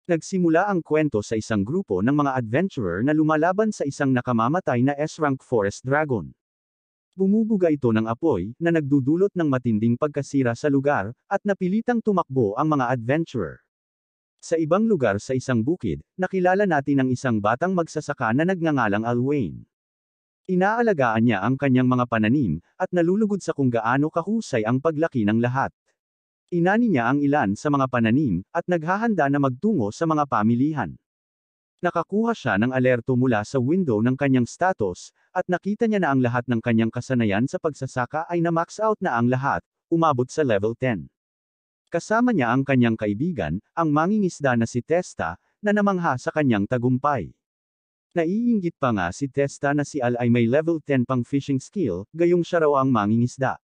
Nagsimula ang kwento sa isang grupo ng mga adventurer na lumalaban sa isang nakamamatay na S-rank forest dragon. Bumubuga ito ng apoy, na nagdudulot ng matinding pagkasira sa lugar, at napilitang tumakbo ang mga adventurer. Sa ibang lugar sa isang bukid, nakilala natin ang isang batang magsasaka na nagngangalang Alwayne. Inaalagaan niya ang kanyang mga pananim, at nalulugod sa kung gaano kahusay ang paglaki ng lahat. Inani niya ang ilan sa mga pananim, at naghahanda na magtungo sa mga pamilihan. Nakakuha siya ng alerto mula sa window ng kanyang status, at nakita niya na ang lahat ng kanyang kasanayan sa pagsasaka ay na-max out na ang lahat, umabot sa level 10. Kasama niya ang kanyang kaibigan, ang mangingisda na si Testa, na namangha sa kanyang tagumpay. Naiinggit pa nga si Testa na si Al ay may level 10 pang fishing skill, gayong siya raw ang mangingisda.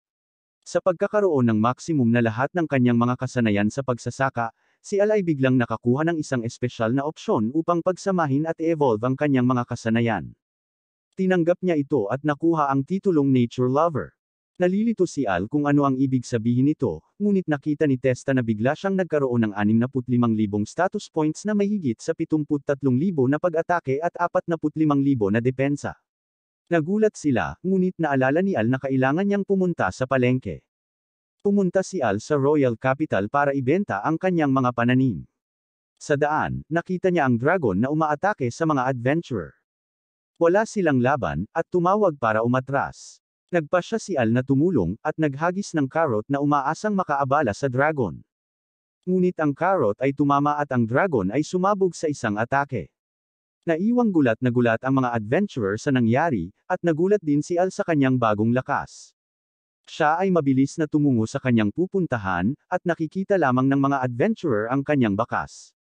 Sa pagkakaroon ng maximum na lahat ng kanyang mga kasanayan sa pagsasaka, si Al ay biglang nakakuha ng isang espesyal na opsyon upang pagsamahin at i-evolve ang kanyang mga kasanayan. Tinanggap niya ito at nakuha ang titulong Nature Lover. Nalilito si Al kung ano ang ibig sabihin nito, ngunit nakita ni Testa na bigla siyang nagkaroon ng 65,000 status points na may higit sa 73,000 na pag-atake at 45,000 na depensa. Nagulat sila, ngunit naalala ni Al na kailangan niyang pumunta sa palengke. Pumunta si Al sa Royal Capital para ibenta ang kanyang mga pananim. Sa daan, nakita niya ang dragon na umaatake sa mga adventurer. Wala silang laban, at tumawag para umatras. Nagpasya si Al na tumulong, at naghagis ng carrot na umaasang makaabala sa dragon. Ngunit ang carrot ay tumama at ang dragon ay sumabog sa isang atake. Naiwang gulat na gulat ang mga adventurer sa nangyari, at nagulat din si Al sa kanyang bagong lakas. Siya ay mabilis na tumungo sa kanyang pupuntahan, at nakikita lamang ng mga adventurer ang kanyang bakas.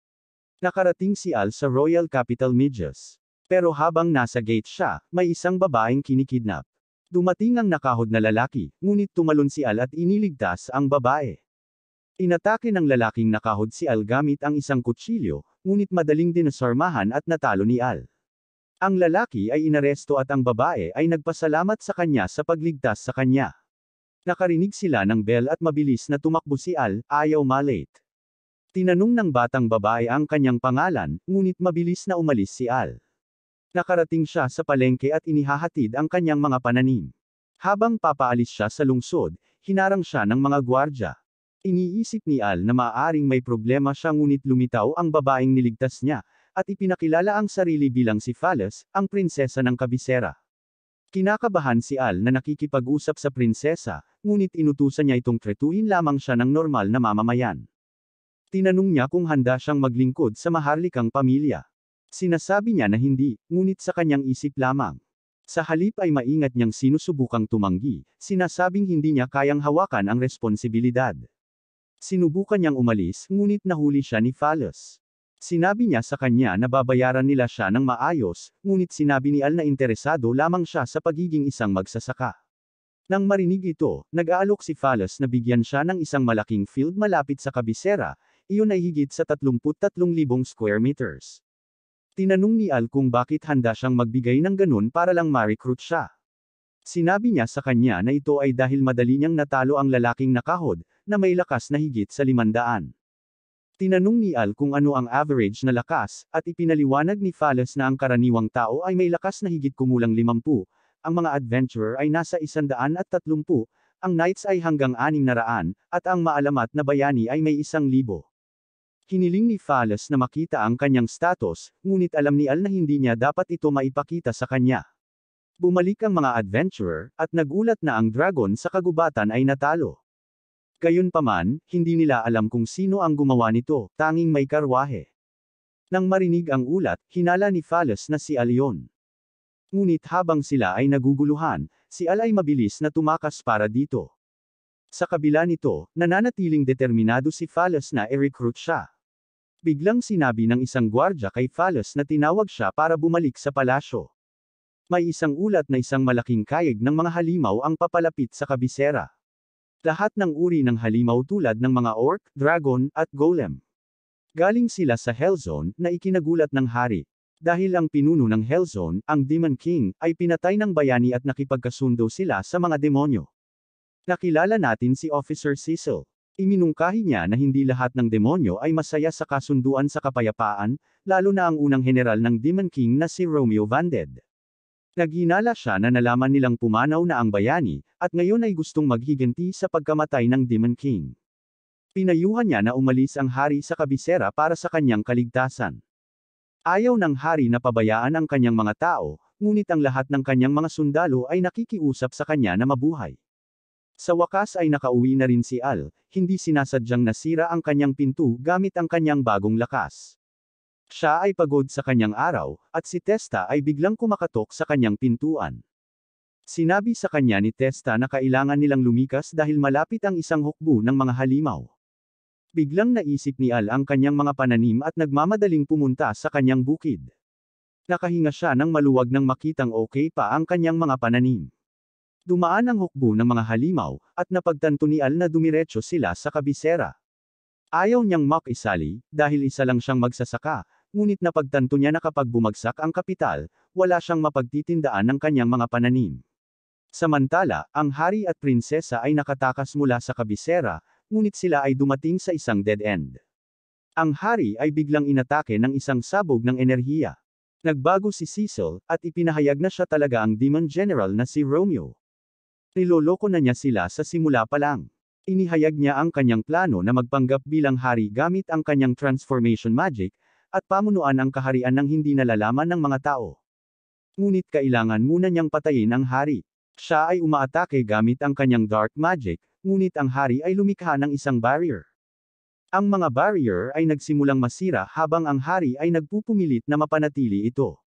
Nakarating si Al sa Royal Capital Midges. Pero habang nasa gate siya, may isang babaeng kinikidnap. Dumating ang nakahod na lalaki, ngunit tumalon si Al at iniligtas ang babae. Inatake ng lalaking nakahod si Al gamit ang isang kutsilyo, ngunit madaling dinasarmahan at natalo ni Al. Ang lalaki ay inaresto at ang babae ay nagpasalamat sa kanya sa pagligtas sa kanya. Nakarinig sila ng bell at mabilis na tumakbo si Al, ayaw malate. Tinanong ng batang babae ang kanyang pangalan, ngunit mabilis na umalis si Al. Nakarating siya sa palengke at inihahatid ang kanyang mga pananim. Habang papaalis siya sa lungsod, hinarang siya ng mga gwardya. Iniisip ni Al na maaaring may problema siya ngunit lumitaw ang babaeng niligtas niya, at ipinakilala ang sarili bilang si Phallus, ang prinsesa ng kabisera. Kinakabahan si Al na nakikipag-usap sa prinsesa, ngunit inutusan niya itong tretuhin lamang siya ng normal na mamamayan. Tinanong niya kung handa siyang maglingkod sa maharlikang pamilya. Sinasabi niya na hindi, ngunit sa kanyang isip lamang. Sa halip ay maingat niyang sinusubukang tumanggi, sinasabing hindi niya kayang hawakan ang responsibilidad. Sinubukan niyang umalis, ngunit nahuli siya ni Phallus. Sinabi niya sa kanya na babayaran nila siya ng maayos, ngunit sinabi ni Al na interesado lamang siya sa pagiging isang magsasaka. Nang marinig ito, nag-aalok si Phallus na bigyan siya ng isang malaking field malapit sa kabisera, iyon ay higit sa 33,000 square meters. Tinanong ni Al kung bakit handa siyang magbigay ng ganun para lang ma-recruit siya. Sinabi niya sa kanya na ito ay dahil madali niyang natalo ang lalaking nakahod, na may lakas na higit sa 500. Tinanong ni Al kung ano ang average na lakas, at ipinaliwanag ni Phallus na ang karaniwang tao ay may lakas na higit kumulang 50, ang mga adventurer ay nasa 130, ang knights ay hanggang 600, at ang maalamat na bayani ay may 1,000. Hiniling ni Phallus na makita ang kanyang status, ngunit alam ni Al na hindi niya dapat ito maipakita sa kanya. Bumalik ang mga adventurer, at nagulat na ang dragon sa kagubatan ay natalo. Gayunpaman, hindi nila alam kung sino ang gumawa nito, tanging may karwahe. Nang marinig ang ulat, hinala ni Phallus na si Al yun. Ngunit habang sila ay naguguluhan, si Al ay mabilis na tumakas para dito. Sa kabila nito, nananatiling determinado si Phallus na i-recruit siya. Biglang sinabi ng isang gwardya kay Phallus na tinawag siya para bumalik sa palasyo. May isang ulat na isang malaking kayig ng mga halimaw ang papalapit sa kabisera. Lahat ng uri ng halimaw tulad ng mga orc, dragon, at golem. Galing sila sa Hellzone, na ikinagulat ng hari. Dahil ang pinuno ng Hellzone, ang Demon King, ay pinatay ng bayani at nakipagkasundo sila sa mga demonyo. Nakilala natin si Officer Cecil. Iminungkahi niya na hindi lahat ng demonyo ay masaya sa kasunduan sa kapayapaan, lalo na ang unang general ng Demon King na si Romeo Vanded. Naghinala siya na nalaman nilang pumanaw na ang bayani, at ngayon ay gustong maghiganti sa pagkamatay ng Demon King. Pinayuhan niya na umalis ang hari sa kabisera para sa kanyang kaligtasan. Ayaw ng hari na pabayaan ang kanyang mga tao, ngunit ang lahat ng kanyang mga sundalo ay nakikiusap sa kanya na mabuhay. Sa wakas ay nakauwi na rin si Al, hindi sinasadyang nasira ang kanyang pinto gamit ang kanyang bagong lakas. Siya ay pagod sa kanyang araw, at si Testa ay biglang kumakatok sa kanyang pintuan. Sinabi sa kanya ni Testa na kailangan nilang lumikas dahil malapit ang isang hukbo ng mga halimaw. Biglang naisip ni Al ang kanyang mga pananim at nagmamadaling pumunta sa kanyang bukid. Nakahinga siya nang maluwag nang makitang okay pa ang kanyang mga pananim. Dumaan ang hukbo ng mga halimaw, at napagtanto ni Al na dumiretso sila sa kabisera. Ayaw niyang makisali, dahil isa lang siyang magsasaka, ngunit napagtanto niya na kapag bumagsak ang kapital, wala siyang mapagtitindaan ng kanyang mga pananim. Samantala, ang hari at prinsesa ay nakatakas mula sa kabisera, ngunit sila ay dumating sa isang dead end. Ang hari ay biglang inatake ng isang sabog ng enerhiya. Nagbago si Cecil, at ipinahayag na siya talaga ang Demon General na si Romeo. Niloloko na niya sila sa simula pa lang. Inihayag niya ang kanyang plano na magpanggap bilang hari gamit ang kanyang transformation magic, at pamunuan ang kaharian ng hindi nalalaman ng mga tao. Ngunit kailangan muna niyang patayin ang hari. Siya ay umaatake gamit ang kanyang dark magic, ngunit ang hari ay lumikha ng isang barrier. Ang mga barrier ay nagsimulang masira habang ang hari ay nagpupumilit na mapanatili ito.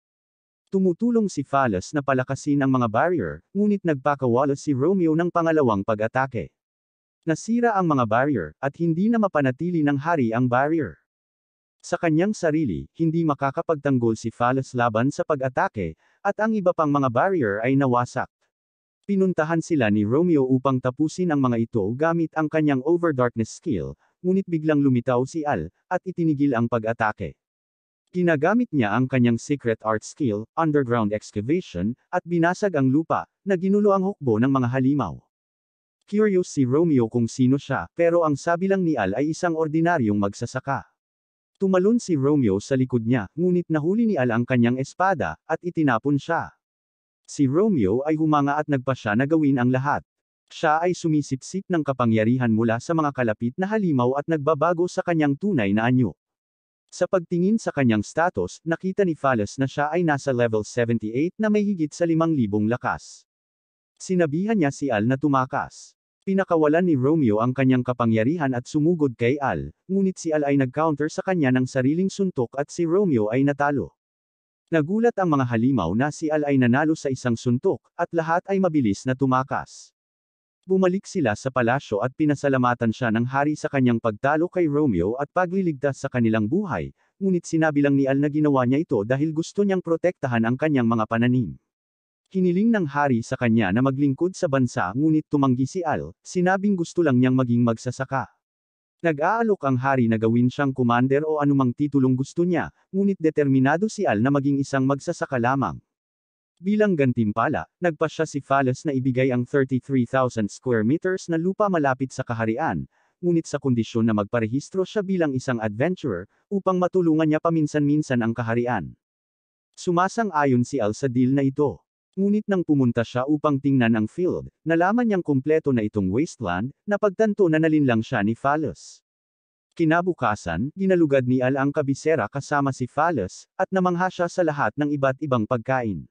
Tumutulong si Phallus na palakasin ang mga barrier, ngunit nagpakawala si Romeo ng pangalawang pag-atake. Nasira ang mga barrier, at hindi na mapanatili ng hari ang barrier. Sa kanyang sarili, hindi makakapagtanggol si Phallus laban sa pag-atake, at ang iba pang mga barrier ay nawasak. Pinuntahan sila ni Romeo upang tapusin ang mga ito gamit ang kanyang Overdarkness skill, ngunit biglang lumitaw si Al, at itinigil ang pag-atake. Ginagamit niya ang kanyang secret art skill, Underground Excavation, at binasag ang lupa, na ginulo ang hukbo ng mga halimaw. Curious si Romeo kung sino siya, pero ang sabi lang ni Al ay isang ordinaryong magsasaka. Tumalon si Romeo sa likod niya, ngunit nahuli ni Al ang kanyang espada, at itinapon siya. Si Romeo ay humanga at nagpasya na gawin ang lahat. Siya ay sumisipsip ng kapangyarihan mula sa mga kalapit na halimaw at nagbabago sa kanyang tunay na anyo. Sa pagtingin sa kanyang status, nakita ni Phallus na siya ay nasa level 78 na may higit sa 5,000 lakas. Sinabihan niya si Al na tumakas. Pinakawalan ni Romeo ang kanyang kapangyarihan at sumugod kay Al, ngunit si Al ay nag-counter sa kanya ng sariling suntok at si Romeo ay natalo. Nagulat ang mga halimaw na si Al ay nanalo sa isang suntok, at lahat ay mabilis na tumakas. Bumalik sila sa palasyo at pinasalamatan siya ng hari sa kanyang pagtalo kay Romeo at pagliligtas sa kanilang buhay, ngunit sinabi lang ni Al na ginawa niya ito dahil gusto niyang protektahan ang kanyang mga pananim. Hiniling ng hari sa kanya na maglingkod sa bansa ngunit tumanggi si Al, sinabing gusto lang niyang maging magsasaka. Nag-aalok ang hari na gawin siyang commander o anumang titulong gusto niya, ngunit determinado si Al na maging isang magsasaka lamang. Bilang gantimpala, nagpasya si Phallus na ibigay ang 33,000 square meters na lupa malapit sa kaharian, ngunit sa kondisyon na magparehistro siya bilang isang adventurer, upang matulungan niya paminsan-minsan ang kaharian. Sumasang-ayon si Al sa deal na ito. Ngunit nang pumunta siya upang tingnan ang field, nalaman niyang kumpleto na itong wasteland, napagtanto na nalinlang siya ni Phallus. Kinabukasan, ginalugad ni Al ang kabisera kasama si Phallus, at namangha siya sa lahat ng iba't ibang pagkain.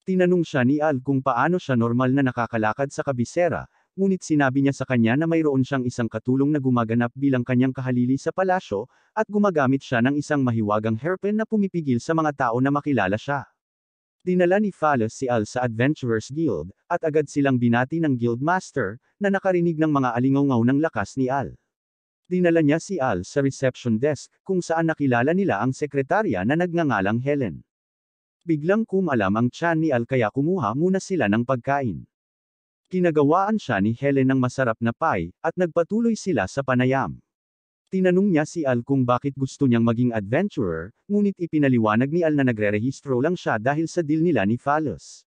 Tinanong siya ni Al kung paano siya normal na nakakalakad sa kabisera, ngunit sinabi niya sa kanya na mayroon siyang isang katulong na gumaganap bilang kanyang kahalili sa palasyo, at gumagamit siya ng isang mahiwagang hairpin na pumipigil sa mga tao na makilala siya. Dinala ni Phallus si Al sa Adventurers Guild, at agad silang binati ng Guildmaster, na nakarinig ng mga alingaw-ngaw ng lakas ni Al. Dinala niya si Al sa reception desk, kung saan nakilala nila ang sekretarya na nagngangalang Helen. Biglang kumalam ang tiyan ni Al kaya kumuha muna sila ng pagkain. Ginagawaan siya ni Helen ng masarap na pie, at nagpatuloy sila sa panayam. Tinanong niya si Al kung bakit gusto niyang maging adventurer, ngunit ipinaliwanag ni Al na nagre-rehistro lang siya dahil sa deal nila ni Phallus.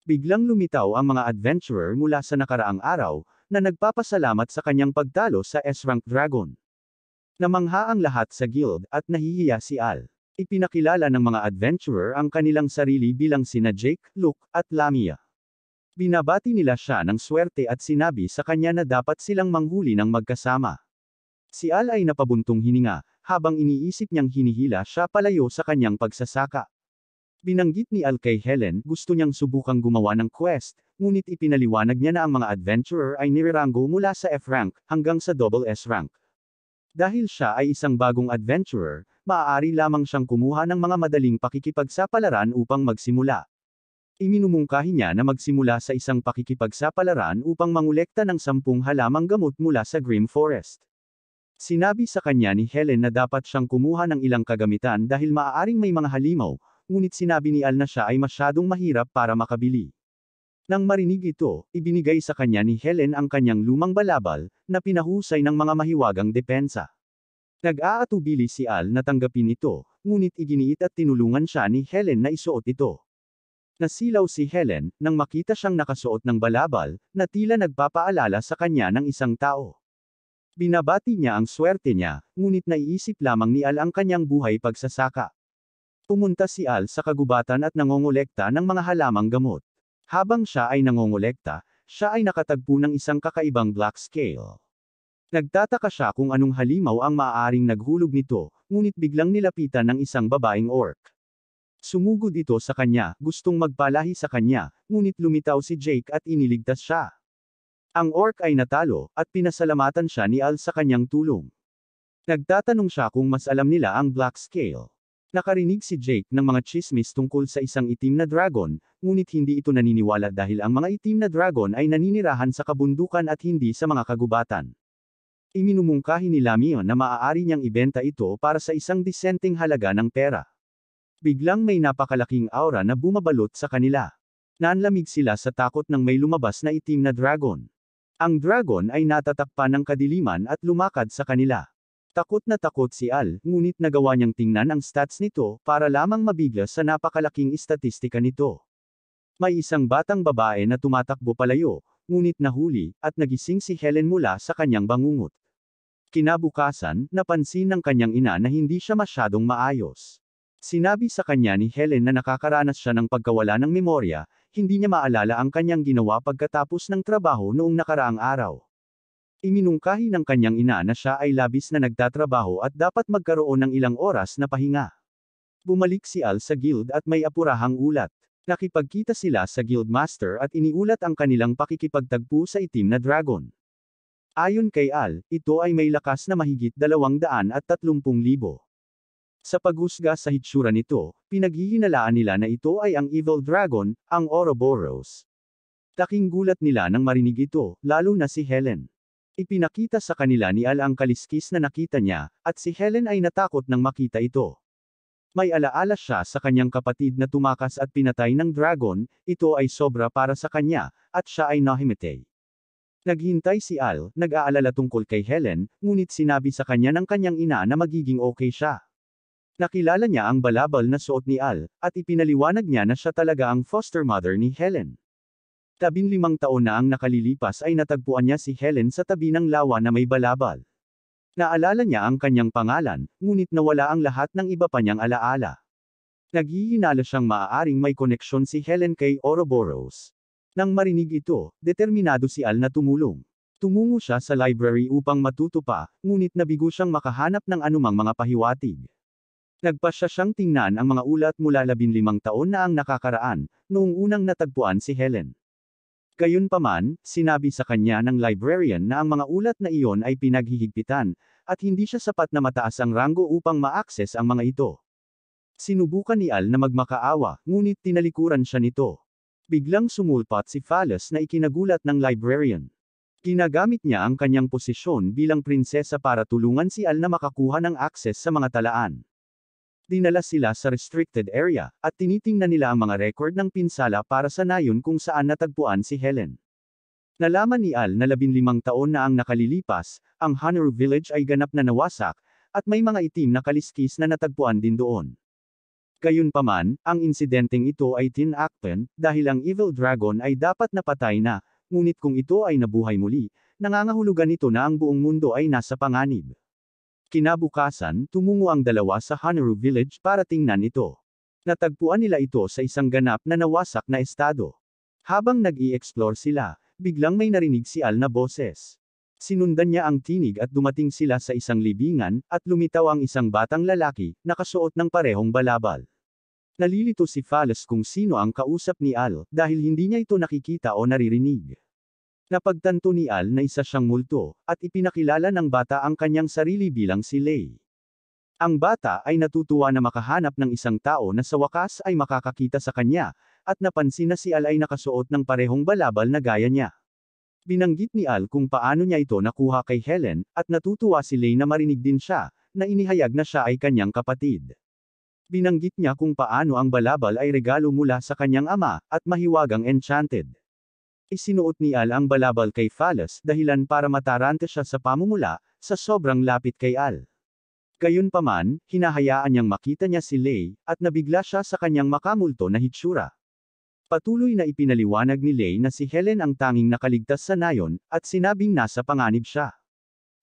Biglang lumitaw ang mga adventurer mula sa nakaraang araw, na nagpapasalamat sa kanyang pagtalo sa S-rank dragon. Namangha ang lahat sa guild at nahihiya si Al. Ipinakilala ng mga adventurer ang kanilang sarili bilang sina Jake, Luke, at Lamia. Binabati nila siya ng swerte at sinabi sa kanya na dapat silang manghuli ng magkasama. Si Al ay napabuntong hininga, habang iniisip niyang hinihila siya palayo sa kanyang pagsasaka. Binanggit ni Al kay Helen, gusto niyang subukang gumawa ng quest, ngunit ipinaliwanag niya na ang mga adventurer ay nireranggo mula sa F-rank hanggang sa double S-rank. Dahil siya ay isang bagong adventurer, maaari lamang siyang kumuha ng mga madaling pakikipagsapalaran upang magsimula. Iminumungkahi niya na magsimula sa isang pakikipagsapalaran upang mangolekta ng 10 halamang gamot mula sa Grim Forest. Sinabi sa kanya ni Helen na dapat siyang kumuha ng ilang kagamitan dahil maaaring may mga halimaw, ngunit sinabi ni Al na siya ay masyadong mahirap para makabili. Nang marinig ito, ibinigay sa kanya ni Helen ang kanyang lumang balabal, na pinahusay ng mga mahiwagang depensa. Nag-aatubili si Al na tanggapin ito, ngunit iginiit at tinulungan siya ni Helen na isuot ito. Nasilaw si Helen, nang makita siyang nakasuot ng balabal, na tila nagpapaalala sa kanya ng isang tao. Binabati niya ang swerte niya, ngunit naiisip lamang ni Al ang kanyang buhay pagsasaka. Pumunta si Al sa kagubatan at nangongolekta ng mga halamang gamot. Habang siya ay nangongolekta, siya ay nakatagpo ng isang kakaibang black scale. Nagtataka siya kung anong halimaw ang maaaring naghulog nito, ngunit biglang nilapitan ng isang babaeng orc. Sumugod ito sa kanya, gustong magpalahi sa kanya, ngunit lumitaw si Jake at iniligtas siya. Ang orc ay natalo, at pinasalamatan siya ni Al sa kanyang tulong. Nagtatanong siya kung mas alam nila ang black scale. Nakarinig si Jake ng mga chismis tungkol sa isang itim na dragon, ngunit hindi ito naniniwala dahil ang mga itim na dragon ay naninirahan sa kabundukan at hindi sa mga kagubatan. Iminumungkahi ni Lamia na maaari niyang ibenta ito para sa isang disenteng halaga ng pera. Biglang may napakalaking aura na bumabalot sa kanila. Nanlamig sila sa takot nang may lumabas na itim na dragon. Ang dragon ay natatakpan ng kadiliman at lumakad sa kanila. Takot na takot si Al, ngunit nagawa niyang tingnan ang stats nito, para lamang mabigla sa napakalaking istatistika nito. May isang batang babae na tumatakbo palayo, ngunit nahuli, at nagising si Helen mula sa kanyang bangungot. Kinabukasan, napansin ng kanyang ina na hindi siya masyadong maayos. Sinabi sa kanya ni Helen na nakakaranas siya ng pagkawala ng memorya, hindi niya maalala ang kanyang ginawa pagkatapos ng trabaho noong nakaraang araw. Iminungkahi ng kanyang ina na siya ay labis na nagtatrabaho at dapat magkaroon ng ilang oras na pahinga. Bumalik si Al sa guild at may apurahang ulat. Nakipagkita sila sa guildmaster at iniulat ang kanilang pakikipagtagpo sa itim na dragon. Ayon kay Al, ito ay may lakas na mahigit 230,000. Sa paghusga sa hitsura nito, pinaghihinalaan nila na ito ay ang evil dragon, ang Ouroboros. Taking gulat nila nang marinig ito, lalo na si Helen. Ipinakita sa kanila ni Al ang kaliskis na nakita niya, at si Helen ay natakot nang makita ito. May alaala siya sa kanyang kapatid na tumakas at pinatay ng dragon, ito ay sobra para sa kanya, at siya ay nahimatay. Naghintay si Al, nag-aalala tungkol kay Helen, ngunit sinabi sa kanya ng kanyang ina na magiging okay siya. Nakilala niya ang balabal na suot ni Al, at ipinaliwanag niya na siya talaga ang foster mother ni Helen. 15 taon na ang nakalilipas ay natagpuan niya si Helen sa tabi ng lawa na may balabal. Naalala niya ang kanyang pangalan, ngunit nawala ang lahat ng iba pa niyang alaala. Naghihinala siyang maaaring may koneksyon si Helen kay Ouroboros. Nang marinig ito, determinado si Al na tumulong. Tumungo siya sa library upang matuto pa, ngunit nabigo siyang makahanap ng anumang mga pahiwatig. Nagpasya siyang tingnan ang mga ulat mula 15 taon na ang nakakaraan, noong unang natagpuan si Helen. Gayunpaman, sinabi sa kanya ng librarian na ang mga ulat na iyon ay pinaghihigpitan, at hindi siya sapat na mataas ang ranggo upang ma-access ang mga ito. Sinubukan ni Al na magmakaawa, ngunit tinalikuran siya nito. Biglang sumulpat si Phallus na ikinagulat ng librarian. Ginagamit niya ang kanyang posisyon bilang prinsesa para tulungan si Al na makakuha ng access sa mga talaan. Dinala sila sa restricted area, at tinitingnan nila ang mga record ng pinsala para sa nayon kung saan natagpuan si Helen. Nalaman ni Al na 15 taon na ang nakalilipas, ang Honoru Village ay ganap na nawasak, at may mga itim na kaliskis na natagpuan din doon. Gayunpaman, ang insidenteng ito ay tinakpan, dahil ang evil dragon ay dapat napatay na, ngunit kung ito ay nabuhay muli, Nangangahulugan ito na ang buong mundo ay nasa panganib. Kinabukasan, tumungo ang dalawa sa Hanaru Village para tingnan ito. Natagpuan nila ito sa isang ganap na nawasak na estado. Habang nag-i-explore sila, biglang may narinig si Al na boses. Sinundan niya ang tinig at dumating sila sa isang libingan, at lumitaw ang isang batang lalaki, nakasuot ng parehong balabal. Nalilito si Phallus kung sino ang kausap ni Al, dahil hindi niya ito nakikita o naririnig. Napagtanto ni Al na isa siyang multo, at ipinakilala ng bata ang kanyang sarili bilang si Lei. Ang bata ay natutuwa na makahanap ng isang tao na sa wakas ay makakakita sa kanya, at napansin na si Al ay nakasuot ng parehong balabal na gaya niya. Binanggit ni Al kung paano niya ito nakuha kay Helen, at natutuwa si Lei na marinig din siya, na inihayag na siya ay kanyang kapatid. Binanggit niya kung paano ang balabal ay regalo mula sa kanyang ama, at mahiwagang enchanted. Isinuot ni Al ang balabal kay Phallus dahilan para matarante siya sa pamumula, sa sobrang lapit kay Al. Gayunpaman, hinahayaan niyang makita niya si Lei, at nabigla siya sa kanyang makamulto na hitsura. Patuloy na ipinaliwanag ni Lei na si Helen ang tanging nakaligtas sa nayon, at sinabing nasa panganib siya.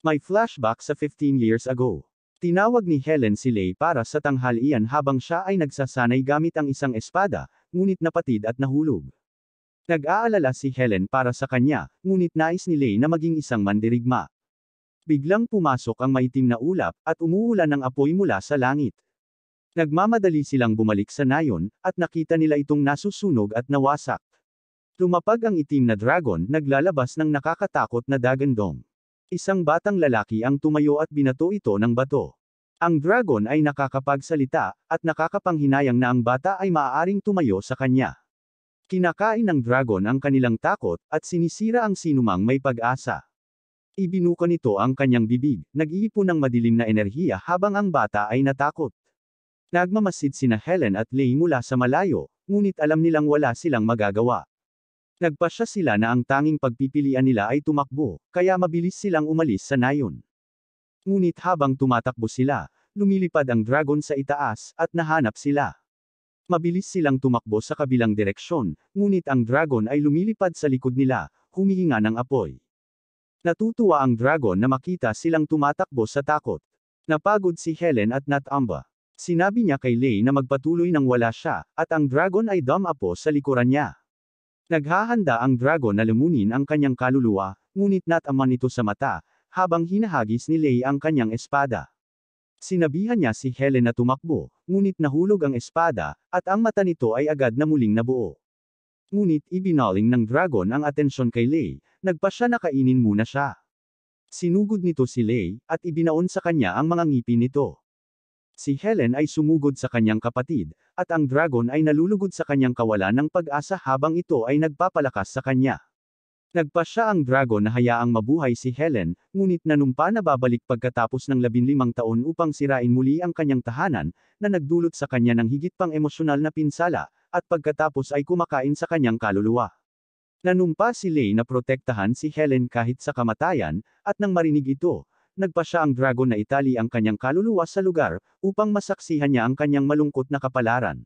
May flashback sa 15 years ago. Tinawag ni Helen si Lei para sa tanghalian habang siya ay nagsasanay gamit ang isang espada, ngunit napatid at nahulog. Nag-aalala si Helen para sa kanya, ngunit nais ni Lei na maging isang mandirigma. Biglang pumasok ang maitim na ulap, at umuulan ng apoy mula sa langit. Nagmamadali silang bumalik sa nayon, at nakita nila itong nasusunog at nawasak. Lumapag ang itim na dragon, naglalabas ng nakakatakot na dagandong. Isang batang lalaki ang tumayo at binato ito ng bato. Ang dragon ay nakakapagsalita, at nakakapanghinayang na ang bata ay maaaring tumayo sa kanya. Kinakain ng dragon ang kanilang takot, at sinisira ang sinumang may pag-asa. Ibinuka nito ang kanyang bibig, nag-iipon ng madilim na enerhiya habang ang bata ay natakot. Nagmamasid sina Helen at Lei mula sa malayo, ngunit alam nilang wala silang magagawa. Nagpasya sila na ang tanging pagpipilian nila ay tumakbo, kaya mabilis silang umalis sa nayon. Ngunit habang tumatakbo sila, lumilipad ang dragon sa itaas, at nahanap sila. Mabilis silang tumakbo sa kabilang direksyon, ngunit ang dragon ay lumilipad sa likod nila, humihinga ng apoy. Natutuwa ang dragon na makita silang tumatakbo sa takot. Napagod si Helen at natamba. Sinabi niya kay Lei na magpatuloy nang wala siya, at ang dragon ay dumapo sa likuran niya. Naghahanda ang dragon na lamunin ang kanyang kaluluwa, ngunit nataman ito sa mata, habang hinahagis ni Lei ang kanyang espada. Sinabihan niya si Helen na tumakbo, ngunit nahulog ang espada, at ang mata nito ay agad na muling nabuo. Ngunit ibinaling ng dragon ang atensyon kay Lei, nagpasya na kainin muna siya. Sinugod nito si Lei, at ibinaon sa kanya ang mga ngipin nito. Si Helen ay sumugod sa kanyang kapatid, at ang dragon ay nalulugod sa kanyang kawalan ng pag-asa habang ito ay nagpapalakas sa kanya. Nagpasya ang dragon na hayaang mabuhay si Helen, ngunit nanumpa na babalik pagkatapos ng 15 taon upang sirain muli ang kanyang tahanan, na nagdulot sa kanya ng higit pang emosyonal na pinsala, at pagkatapos ay kumakain sa kanyang kaluluwa. Nanumpa si Lei na protektahan si Helen kahit sa kamatayan, at nang marinig ito, nagpasya ang dragon na itali ang kanyang kaluluwa sa lugar, upang masaksihan niya ang kanyang malungkot na kapalaran.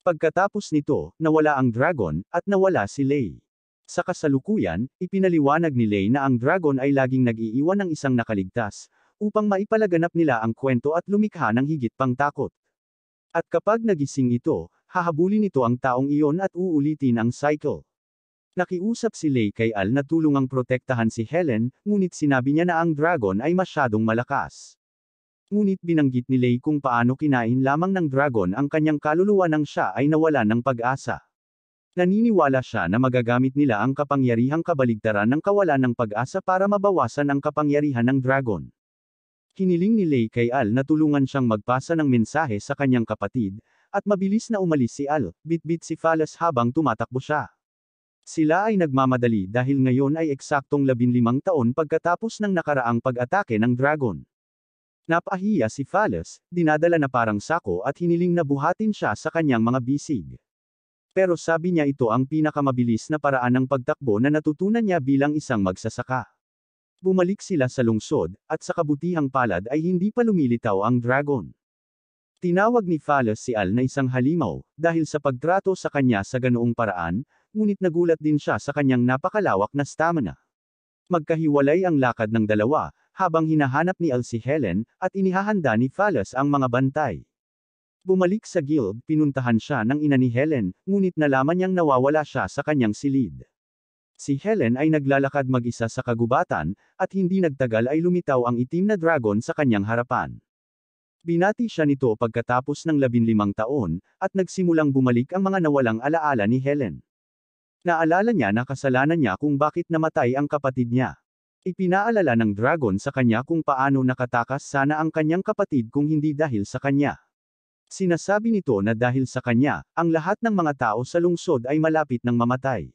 Pagkatapos nito, nawala ang dragon, at nawala si Lei. Sa kasalukuyan, ipinaliwanag ni Lei na ang dragon ay laging nag-iiwan ng isang nakaligtas, upang maipalaganap nila ang kwento at lumikha ng higit pang takot. At kapag nagising ito, hahabulin nito ang taong iyon at uulitin ang cycle. Nakiusap si Lei kay Al na tulungang protektahan si Helen, ngunit sinabi niya na ang dragon ay masyadong malakas. Ngunit binanggit ni Lei kung paano kinain lamang ng dragon ang kanyang kaluluwa nang siya ay nawalan ng pag-asa. Naniniwala siya na magagamit nila ang kapangyarihang kabaligtaran ng kawalan ng pag-asa para mabawasan ang kapangyarihan ng dragon. Hiniling ni Lei kay Al na tulungan siyang magpasa ng mensahe sa kanyang kapatid, at mabilis na umalis si Al, bitbit si Phallus habang tumatakbo siya. Sila ay nagmamadali dahil ngayon ay eksaktong 15 taon pagkatapos ng nakaraang pag-atake ng dragon. Napahiya si Phallus, dinadala na parang sako at hiniling na buhatin siya sa kanyang mga bisig. Pero sabi niya ito ang pinakamabilis na paraan ng pagtakbo na natutunan niya bilang isang magsasaka. Bumalik sila sa lungsod, at sa kabutihang palad ay hindi pa lumilitaw ang dragon. Tinawag ni Phallus si Al na isang halimaw, dahil sa pagtrato sa kanya sa ganoong paraan, ngunit nagulat din siya sa kanyang napakalawak na stamina. Magkahiwalay ang lakad ng dalawa, habang hinahanap ni Al si Helen, at inihahanda ni Phalos ang mga bantay. Bumalik sa guild, pinuntahan siya ng ina ni Helen, ngunit nalaman niyang nawawala siya sa kanyang silid. Si Helen ay naglalakad mag-isa sa kagubatan, at hindi nagtagal ay lumitaw ang itim na dragon sa kanyang harapan. Binati siya nito pagkatapos ng 15 taon, at nagsimulang bumalik ang mga nawalang alaala ni Helen. Naalala niya na kasalanan niya kung bakit namatay ang kapatid niya. Ipinaalala ng dragon sa kanya kung paano nakatakas sana ang kanyang kapatid kung hindi dahil sa kanya. Sinasabi nito na dahil sa kanya, ang lahat ng mga tao sa lungsod ay malapit ng mamatay.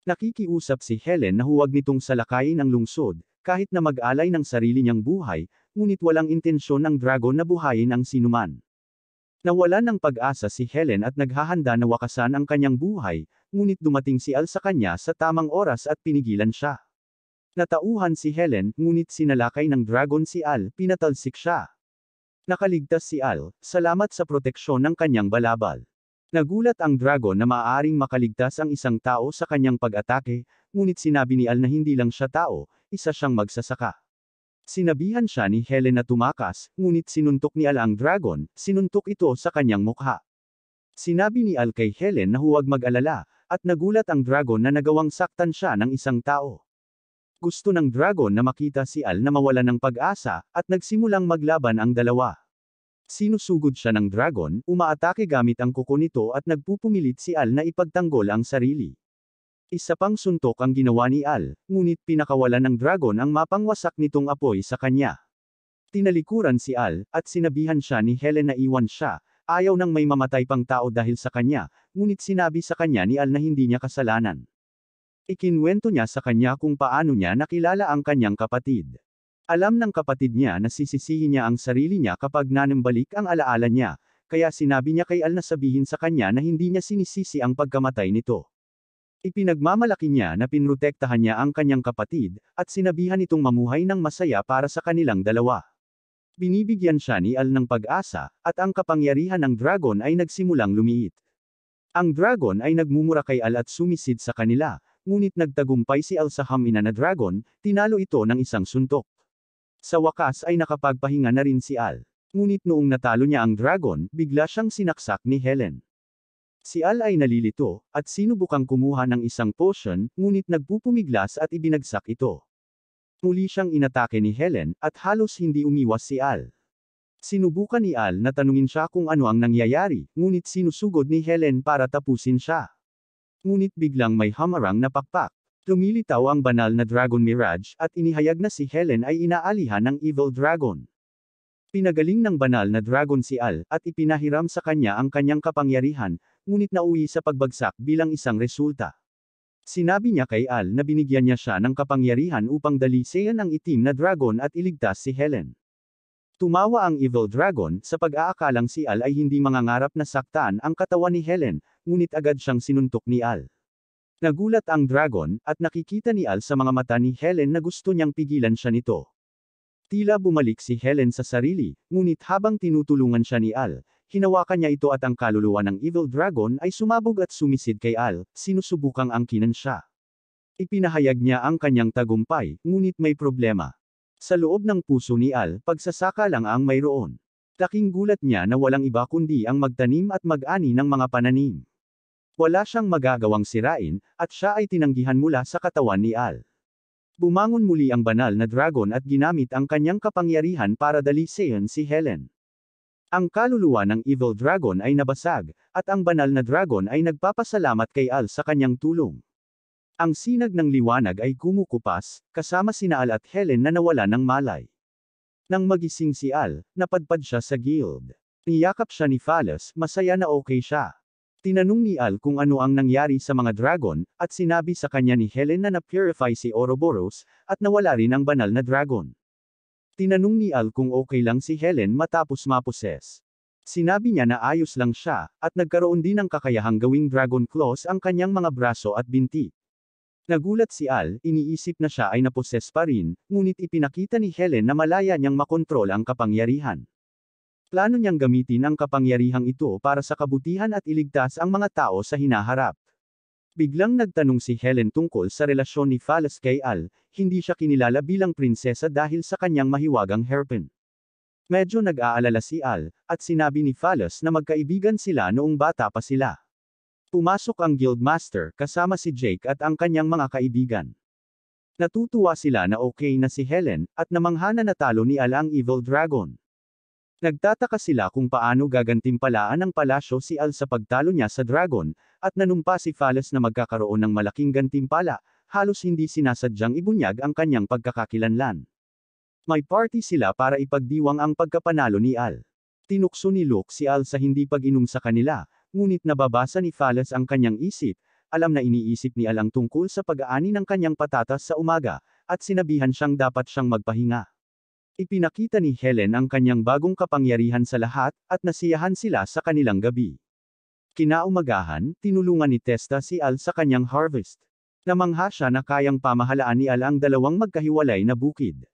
Nakikiusap si Helen na huwag nitong salakayin ang lungsod, kahit na mag-alay ng sarili niyang buhay, ngunit walang intensyon ng dragon na buhayin ang sinuman. Nawalan ng pag-asa si Helen at naghahanda na wakasan ang kanyang buhay, ngunit dumating si Al sa kanya sa tamang oras at pinigilan siya. Natauhan si Helen, ngunit sinalakay ng dragon si Al, pinatalsik siya. Nakaligtas si Al, salamat sa proteksyon ng kanyang balabal. Nagulat ang dragon na maaaring makaligtas ang isang tao sa kanyang pag-atake, ngunit sinabi ni Al na hindi lang siya tao, isa siyang magsasaka. Sinabihan siya ni Helen na tumakas, ngunit sinuntok ni Al ang dragon, sinuntok ito sa kanyang mukha. Sinabi ni Al kay Helen na huwag mag-alala, at nagulat ang dragon na nagawang saktan siya ng isang tao. Gusto ng dragon na makita si Al na mawala ng pag-asa, at nagsimulang maglaban ang dalawa. Sinusugod siya ng dragon, umaatake gamit ang kuko nito at nagpupumilit si Al na ipagtanggol ang sarili. Isa pang suntok ang ginawa ni Al, ngunit pinakawalan ng dragon ang mapangwasak nitong apoy sa kanya. Tinalikuran si Al, at sinabihan siya ni Helen na iwan siya, ayaw nang may mamatay pang tao dahil sa kanya, ngunit sinabi sa kanya ni Al na hindi niya kasalanan. Ikinwento niya sa kanya kung paano niya nakilala ang kanyang kapatid. Alam ng kapatid niya na sisisihin niya ang sarili niya kapag nanambalik ang alaala niya, kaya sinabi niya kay Al na sabihin sa kanya na hindi niya sinisisi ang pagkamatay nito. Ipinagmamalaki niya na pinrotektahan niya ang kanyang kapatid, at sinabihan itong mamuhay ng masaya para sa kanilang dalawa. Binibigyan siya ni Al ng pag-asa, at ang kapangyarihan ng dragon ay nagsimulang lumiit. Ang dragon ay nagmumura kay Al at sumisid sa kanila, ngunit nagtagumpay si Al sa hamina na dragon, tinalo ito ng isang suntok. Sa wakas ay nakapagpahinga na rin si Al. Ngunit noong natalo niya ang dragon, bigla siyang sinaksak ni Helen. Si Al ay nalilito, at sinubukang kumuha ng isang potion, ngunit nagpupumiglas at ibinagsak ito. Muli siyang inatake ni Helen, at halos hindi umiwas si Al. Sinubukan ni Al na tanungin siya kung ano ang nangyayari, ngunit sinusugod ni Helen para tapusin siya. Ngunit biglang may hamarang na pakpak. Lumilitaw ang banal na Dragon Mirage, at inihayag na si Helen ay inaalihan ng Evil Dragon. Pinagaling ng banal na dragon si Al, at ipinahiram sa kanya ang kanyang kapangyarihan, ngunit nauwi sa pagbagsak bilang isang resulta. Sinabi niya kay Al na binigyan niya siya ng kapangyarihan upang dalisean ang itim na dragon at iligtas si Helen. Tumawa ang Evil Dragon sa pag-aakalang si Al ay hindi mangangarap na saktan ang katawan ni Helen, ngunit agad siyang sinuntok ni Al. Nagulat ang dragon, at nakikita ni Al sa mga mata ni Helen na gusto niyang pigilan siya nito. Tila bumalik si Helen sa sarili, ngunit habang tinutulungan siya ni Al, hinawakan niya ito at ang kaluluwa ng Evil Dragon ay sumabog at sumisid kay Al, sinusubukang angkinan siya. Ipinahayag niya ang kanyang tagumpay, ngunit may problema. Sa loob ng puso ni Al, pagsasaka lang ang mayroon. Laking gulat niya na walang iba kundi ang magtanim at mag-ani ng mga pananim. Wala siyang magagawang sirain, at siya ay tinanggihan mula sa katawan ni Al. Bumangon muli ang banal na dragon at ginamit ang kanyang kapangyarihan para dalisean si Helen. Ang kaluluwa ng Evil Dragon ay nabasag, at ang banal na dragon ay nagpapasalamat kay Al sa kanyang tulong. Ang sinag ng liwanag ay kumukupas, kasama sina Al at Helen na nawala ng malay. Nang magising si Al, napadpad siya sa guild. Niyakap siya ni Phalos, masaya na okay siya. Tinanong ni Al kung ano ang nangyari sa mga dragon, at sinabi sa kanya ni Helen na na-purify si Ouroboros, at nawala rin ang banal na dragon. Tinanong ni Al kung okay lang si Helen matapos maposes. Sinabi niya na ayos lang siya, at nagkaroon din ng kakayahang gawing dragon claws ang kanyang mga braso at binti. Nagulat si Al, iniisip na siya ay naposes pa rin, ngunit ipinakita ni Helen na malaya niyang makontrol ang kapangyarihan. Plano niyang gamitin ang kapangyarihang ito para sa kabutihan at iligtas ang mga tao sa hinaharap. Biglang nagtanong si Helen tungkol sa relasyon ni Phallus kay Al, hindi siya kinilala bilang prinsesa dahil sa kanyang mahiwagang hairpin. Medyo nag-aalala si Al, at sinabi ni Phallus na magkaibigan sila noong bata pa sila. Pumasok ang Guildmaster kasama si Jake at ang kanyang mga kaibigan. Natutuwa sila na okay na si Helen, at namangha na natalo ni Al ang Evil Dragon. Nagtataka sila kung paano gagantimpalaan ng palasyo si Al sa pagtalo niya sa dragon, at nanumpa si Phallus na magkakaroon ng malaking gantimpala, halos hindi sinasadyang ibunyag ang kanyang pagkakakilanlan. May party sila para ipagdiwang ang pagkapanalo ni Al. Tinukso ni Luke si Al sa hindi pag-inom sa kanila, ngunit nababasa ni Phallus ang kanyang isip, alam na iniisip ni Al ang tungkol sa pag-aani ng kanyang patatas sa umaga, at sinabihan siyang dapat siyang magpahinga. Ipinakita ni Helen ang kanyang bagong kapangyarihan sa lahat, at nasiyahan sila sa kanilang gabi. Kinaumagahan, tinulungan ni Testa si Al sa kanyang harvest. Namangha siya na kayang pamahalaan ni Al ang dalawang magkahiwalay na bukid.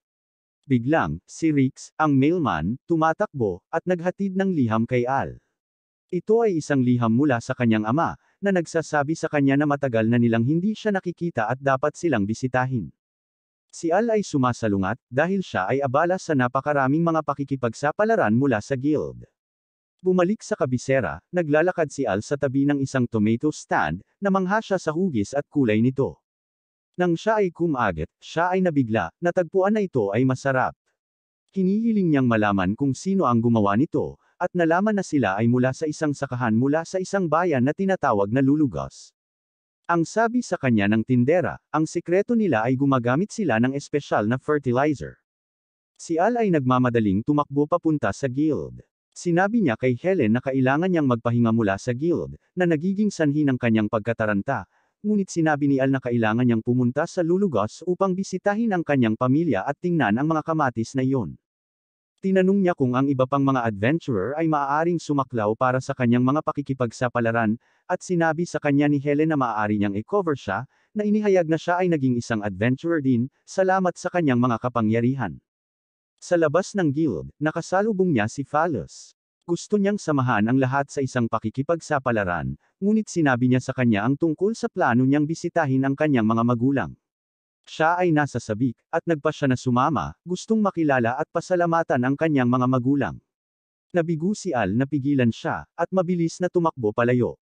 Biglang, si Rix, ang mailman, tumatakbo, at naghatid ng liham kay Al. Ito ay isang liham mula sa kanyang ama, na nagsasabi sa kanya na matagal na nilang hindi siya nakikita at dapat silang bisitahin. Si Al ay sumasalungat, dahil siya ay abala sa napakaraming mga pakikipagsapalaran mula sa guild. Bumalik sa kabisera, naglalakad si Al sa tabi ng isang tomato stand, namangha siya sa hugis at kulay nito. Nang siya ay kumagat, siya ay nabigla, natagpuan na ito ay masarap. Hinihiling niyang malaman kung sino ang gumawa nito, at nalaman na sila ay mula sa isang sakahan mula sa isang bayan na tinatawag na Lulugos. Ang sabi sa kanya ng tindera, ang sikreto nila ay gumagamit sila ng espesyal na fertilizer. Si Al ay nagmamadaling tumakbo papunta sa guild. Sinabi niya kay Helen na kailangan niyang magpahinga mula sa guild, na nagiging sanhi ng kanyang pagkataranta, ngunit sinabi ni Al na kailangan niyang pumunta sa Lulugos upang bisitahin ang kanyang pamilya at tingnan ang mga kamatis na iyon. Tinanong niya kung ang iba pang mga adventurer ay maaaring sumaklaw para sa kanyang mga pakikipagsapalaran, at sinabi sa kanya ni Helen na maaari niyang i-cover siya, na inihayag na siya ay naging isang adventurer din, salamat sa kanyang mga kapangyarihan. Sa labas ng guild, nakasalubong niya si Phallus. Gusto niyang samahan ang lahat sa isang pakikipagsapalaran, ngunit sinabi niya sa kanya ang tungkol sa plano niyang bisitahin ang kanyang mga magulang. Siya ay nasa sabik, at nagpa siya na sumama, gustong makilala at pasalamatan ang kanyang mga magulang. Nabigo si Al na pigilan siya, at mabilis na tumakbo palayo.